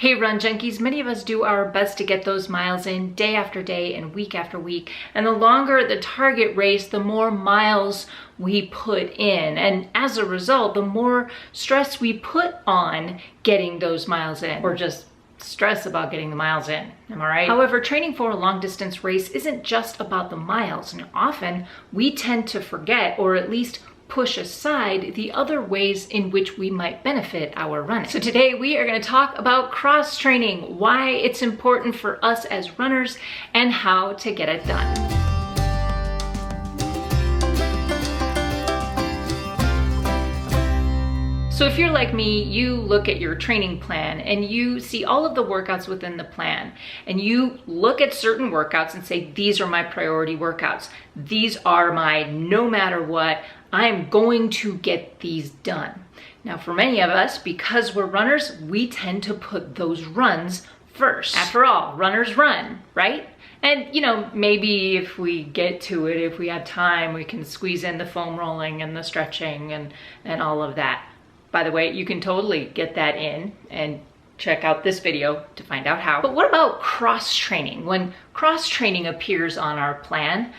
Hey Run Junkies, many of us do our best to get those miles in day after day and week after week. And the longer the target race, the more miles we put in. And as a result, the more stress we put on getting those miles in, or just stress about getting the miles in. Am I right? However, training for a long distance race isn't just about the miles. And often we tend to forget, or at least push aside, the other ways in which we might benefit our running. So today we are going to talk about cross training, why it's important for us as runners, and how to get it done. So if you're like me, you look at your training plan and you see all of the workouts within the plan, and you look at certain workouts and say, these are my priority workouts. These are my no matter what, I'm going to get these done. Now for many of us, because we're runners, we tend to put those runs first. After all, runners run, right? And you know, maybe if we get to it, if we have time, we can squeeze in the foam rolling and the stretching and all of that. By the way, you can totally get that in, and check out this video to find out how. But what about cross training? When cross training appears on our plan,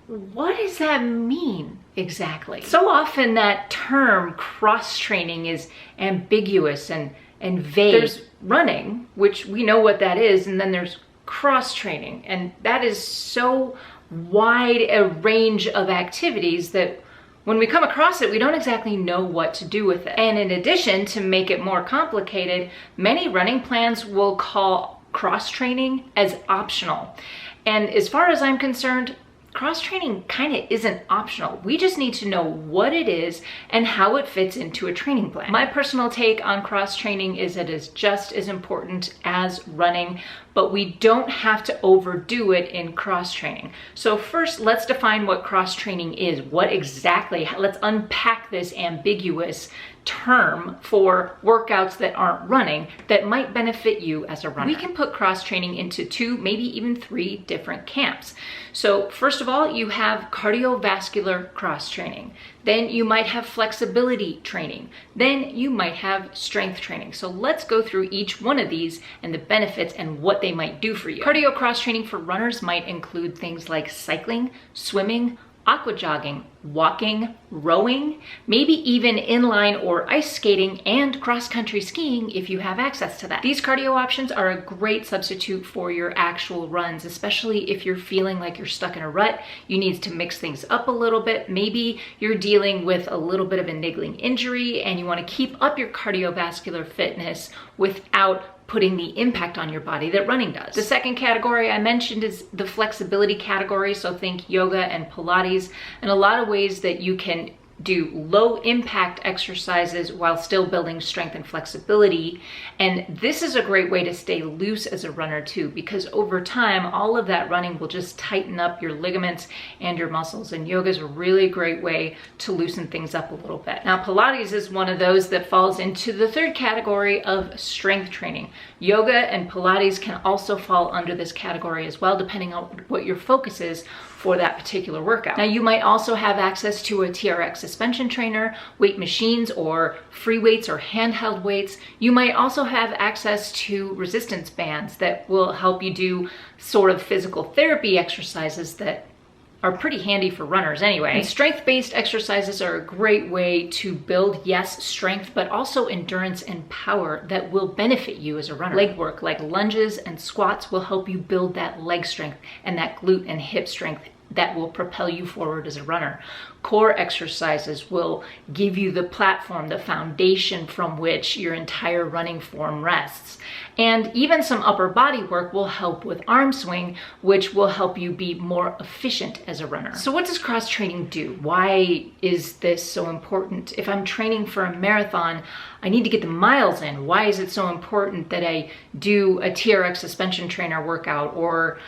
what does that mean exactly? So often that term cross training is ambiguous and vague. There's running, which we know what that is, and then there's cross training, and that is so wide a range of activities that when we come across it, we don't exactly know what to do with it. And in addition, to make it more complicated, many running plans will call cross training as optional. And as far as I'm concerned, cross training kind of isn't optional. We just need to know what it is and how it fits into a training plan. My personal take on cross training is it is just as important as running, but we don't have to overdo it in cross training. So first, let's define what cross training is. What exactly, let's unpack this ambiguous term for workouts that aren't running that might benefit you as a runner. We can put cross training into 2, maybe even 3 different camps. So first of all, you have cardiovascular cross training. Then you might have flexibility training. Then you might have strength training. So let's go through each one of these and the benefits and what they might do for you. Cardio cross training for runners might include things like cycling, swimming, aqua jogging, walking, rowing, maybe even inline or ice skating, and cross-country skiing if you have access to that. These cardio options are a great substitute for your actual runs, especially if you're feeling like you're stuck in a rut, you need to mix things up a little bit. Maybe you're dealing with a little bit of a niggling injury and you want to keep up your cardiovascular fitness without putting the impact on your body that running does. The second category I mentioned is the flexibility category, so think yoga and Pilates, and a lot of ways that you can do low impact exercises while still building strength and flexibility. And this is a great way to stay loose as a runner too, because over time, all of that running will just tighten up your ligaments and your muscles. And yoga is a really great way to loosen things up a little bit. Now, Pilates is one of those that falls into the third category of strength training. Yoga and Pilates can also fall under this category as well, depending on what your focus is for that particular workout. Now, you might also have access to a TRX suspension trainer, weight machines, or free weights or handheld weights. You might also have access to resistance bands that will help you do sort of physical therapy exercises that are pretty handy for runners anyway. And strength-based exercises are a great way to build, yes, strength, but also endurance and power that will benefit you as a runner. Leg work like lunges and squats will help you build that leg strength and that glute and hip strength that will propel you forward as a runner. Core exercises will give you the platform, the foundation from which your entire running form rests. And even some upper body work will help with arm swing, which will help you be more efficient as a runner. So what does cross training do? Why is this so important? If I'm training for a marathon, I need to get the miles in. Why is it so important that I do a TRX suspension trainer workout or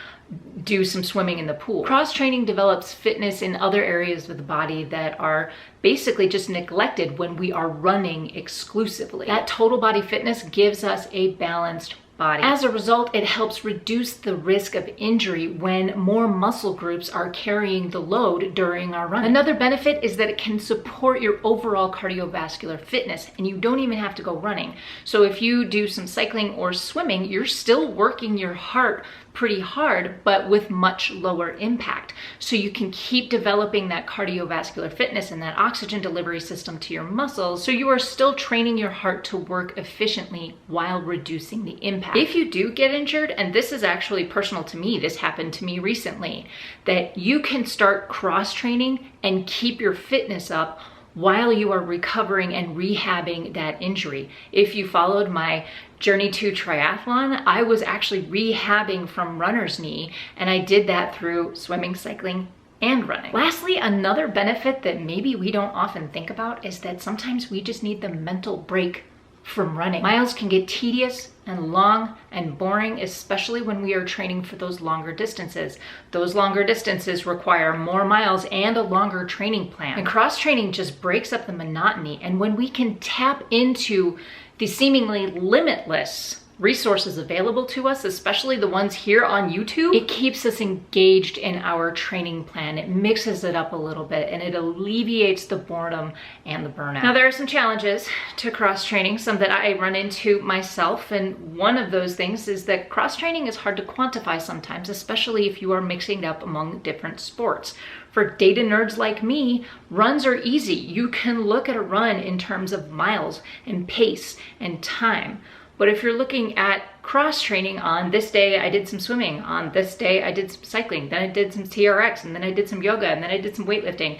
do some swimming in the pool? Cross training develops fitness in other areas of the body that are basically just neglected when we are running exclusively. That total body fitness gives us a balanced body. As a result, it helps reduce the risk of injury when more muscle groups are carrying the load during our run. Another benefit is that it can support your overall cardiovascular fitness, and you don't even have to go running. So if you do some cycling or swimming, you're still working your heart pretty hard, but with much lower impact. So you can keep developing that cardiovascular fitness and that oxygen delivery system to your muscles, so you are still training your heart to work efficiently while reducing the impact. If you do get injured, and this is actually personal to me, this happened to me recently, that you can start cross-training and keep your fitness up while you are recovering and rehabbing that injury. If you followed my journey to triathlon, I was actually rehabbing from runner's knee, and I did that through swimming, cycling, and running. Lastly, another benefit that maybe we don't often think about is that sometimes we just need the mental break from running. Miles can get tedious and long and boring, especially when we are training for those longer distances. Those longer distances require more miles and a longer training plan. And cross training just breaks up the monotony. And when we can tap into the seemingly limitless resources available to us, especially the ones here on YouTube, it keeps us engaged in our training plan. It mixes it up a little bit, and it alleviates the boredom and the burnout. Now, there are some challenges to cross training, some that I run into myself, and one of those things is that cross training is hard to quantify sometimes, especially if you are mixing it up among different sports. For data nerds like me, runs are easy. You can look at a run in terms of miles and pace and time. But if you're looking at cross training, on this day I did some swimming, on this day I did some cycling, then I did some TRX, and then I did some yoga, and then I did some weightlifting,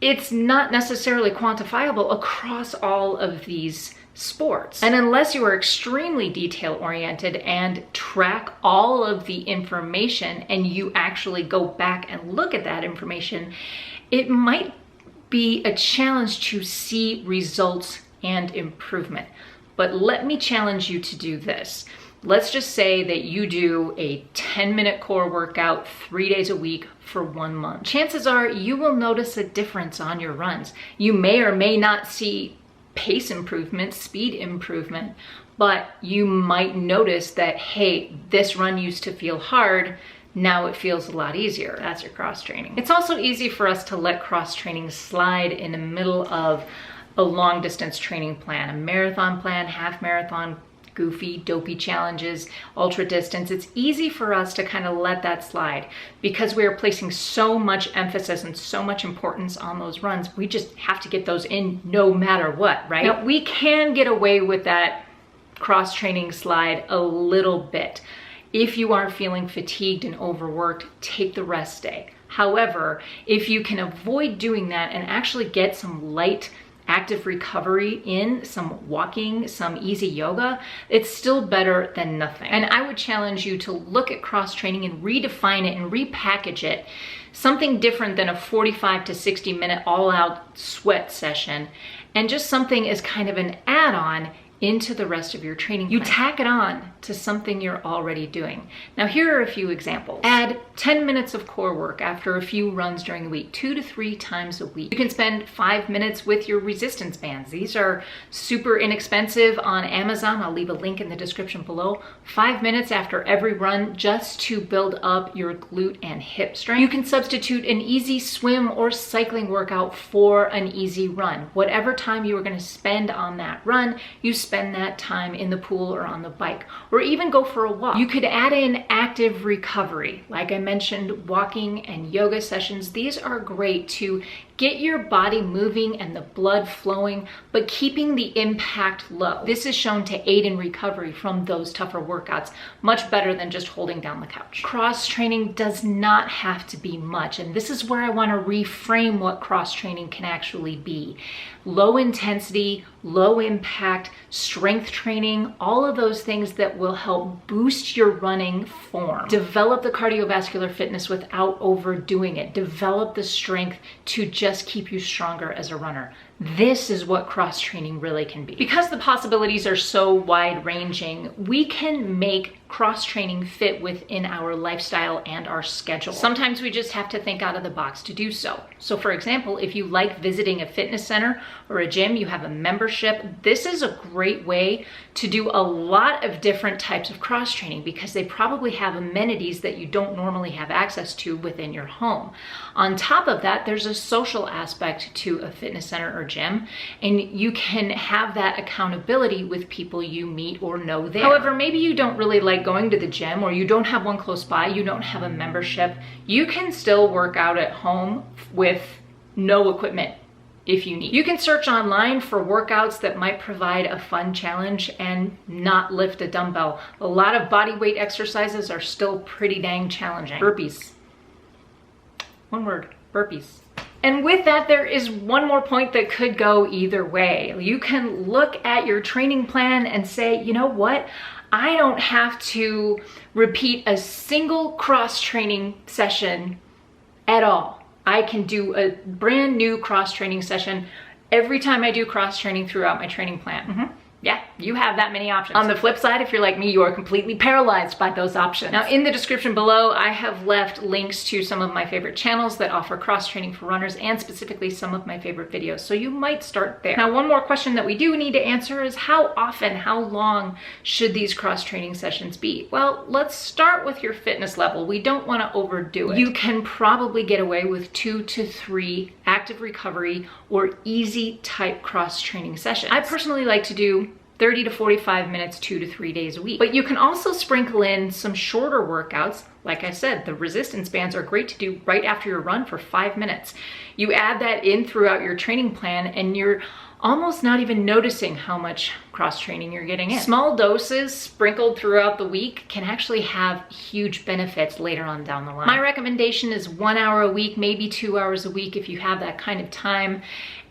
it's not necessarily quantifiable across all of these sports. And unless you are extremely detail oriented and track all of the information, and you actually go back and look at that information, it might be a challenge to see results and improvement. But let me challenge you to do this. Let's just say that you do a 10-minute core workout 3 days a week for 1 month. Chances are you will notice a difference on your runs. You may or may not see pace improvement, speed improvement, but you might notice that, hey, this run used to feel hard, now it feels a lot easier. That's your cross training. It's also easy for us to let cross training slide in the middle of a long distance training plan, a marathon plan, half marathon, goofy, dopey challenges, ultra distance. It's easy for us to kind of let that slide because we are placing so much emphasis and so much importance on those runs. We just have to get those in no matter what, right? Now, we can get away with that cross training slide a little bit. If you are feeling fatigued and overworked, take the rest day. However, if you can avoid doing that and actually get some light active recovery in, some walking, some easy yoga, it's still better than nothing. And I would challenge you to look at cross training and redefine it and repackage it, something different than a 45 to 60 minute all out sweat session, and just something as kind of an add-on into the rest of your training plan. You tack it on to something you're already doing. Now, here are a few examples. Add 10 minutes of core work after a few runs during the week, 2 to 3 times a week. You can spend 5 minutes with your resistance bands. These are super inexpensive on Amazon. I'll leave a link in the description below. 5 minutes after every run just to build up your glute and hip strength. You can substitute an easy swim or cycling workout for an easy run. Whatever time you are going to spend on that run, you spend that time in the pool or on the bike, or even go for a walk. You could add in active recovery. Like I mentioned, walking and yoga sessions. These are great to get your body moving and the blood flowing, but keeping the impact low. This is shown to aid in recovery from those tougher workouts, much better than just holding down the couch. Cross training does not have to be much, and this is where I want to reframe what cross training can actually be. Low intensity, low impact, strength training, all of those things that will help boost your running form. Develop the cardiovascular fitness without overdoing it. Develop the strength to just keep you stronger as a runner. this is what cross training really can be. Because the possibilities are so wide ranging, we can make cross training fit within our lifestyle and our schedule. Sometimes we just have to think out of the box to do so. So for example, if you like visiting a fitness center or a gym, you have a membership, this is a great way to do a lot of different types of cross training because they probably have amenities that you don't normally have access to within your home. On top of that, there's a social aspect to a fitness center or gym, and you can have that accountability with people you meet or know there. However, maybe you don't really like going to the gym, or you don't have one close by, you don't have a membership. You can still work out at home with no equipment if you need. You can search online for workouts that might provide a fun challenge and not lift a dumbbell. A lot of body weight exercises are still pretty dang challenging. Burpees. One word, burpees. And with that, there is one more point that could go either way. You can look at your training plan and say, you know what? I don't have to repeat a single cross training session at all. I can do a brand new cross training session every time I do cross training throughout my training plan. Yeah, you have that many options. On the flip side, if you're like me, you are completely paralyzed by those options. Now, in the description below, I have left links to some of my favorite channels that offer cross-training for runners and specifically some of my favorite videos, so you might start there. Now, one more question that we do need to answer is how often, how long should these cross-training sessions be? Well, let's start with your fitness level. We don't want to overdo it. You can probably get away with 2 to 3 active recovery or easy type cross-training sessions. I personally like to do 30 to 45 minutes, 2 to 3 days a week. But you can also sprinkle in some shorter workouts. Like I said, the resistance bands are great to do right after your run for 5 minutes. You add that in throughout your training plan and you're almost not even noticing how much cross training you're getting in. Small doses sprinkled throughout the week can actually have huge benefits later on down the line. My recommendation is 1 hour a week, maybe 2 hours a week if you have that kind of time,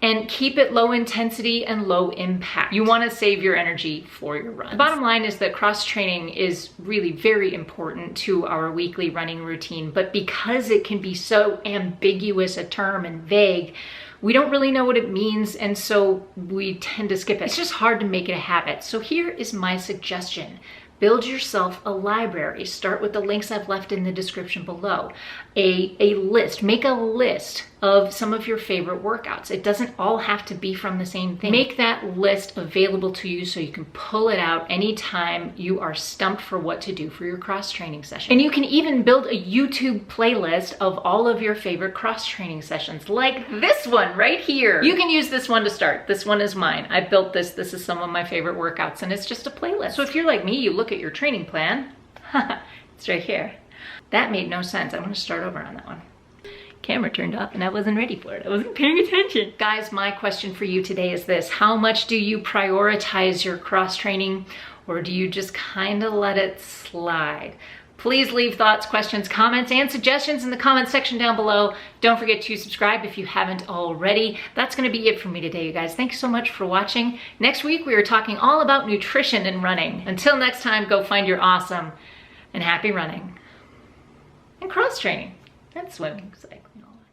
and keep it low intensity and low impact. You want to save your energy for your runs. The bottom line is that cross training is really very important to our weekly running routine, but because it can be so ambiguous a term and vague, we don't really know what it means, and so we tend to skip it. It's just hard to make it a habit. So here is my suggestion. Build yourself a library. Start with the links I've left in the description below. A list. Make a list of some of your favorite workouts. It doesn't all have to be from the same thing. Make that list available to you so you can pull it out anytime you are stumped for what to do for your cross training session. And you can even build a YouTube playlist of all of your favorite cross training sessions, like this one right here. You can use this one to start. This one is mine. I built this. This is some of my favorite workouts, and it's just a playlist. So if you're like me, you look at your training plan. It's right here. That made no sense. I'm gonna start over on that one. Camera turned off and I wasn't ready for it. I wasn't paying attention. Guys, my question for you today is this. How much do you prioritize your cross training, or do you just kind of let it slide? Please leave thoughts, questions, comments, and suggestions in the comment section down below. Don't forget to subscribe if you haven't already. That's gonna be it for me today, you guys. Thanks so much for watching. Next week, we are talking all about nutrition and running. Until next time, go find your awesome and happy running. And cross training, and swimming, cycling, all that.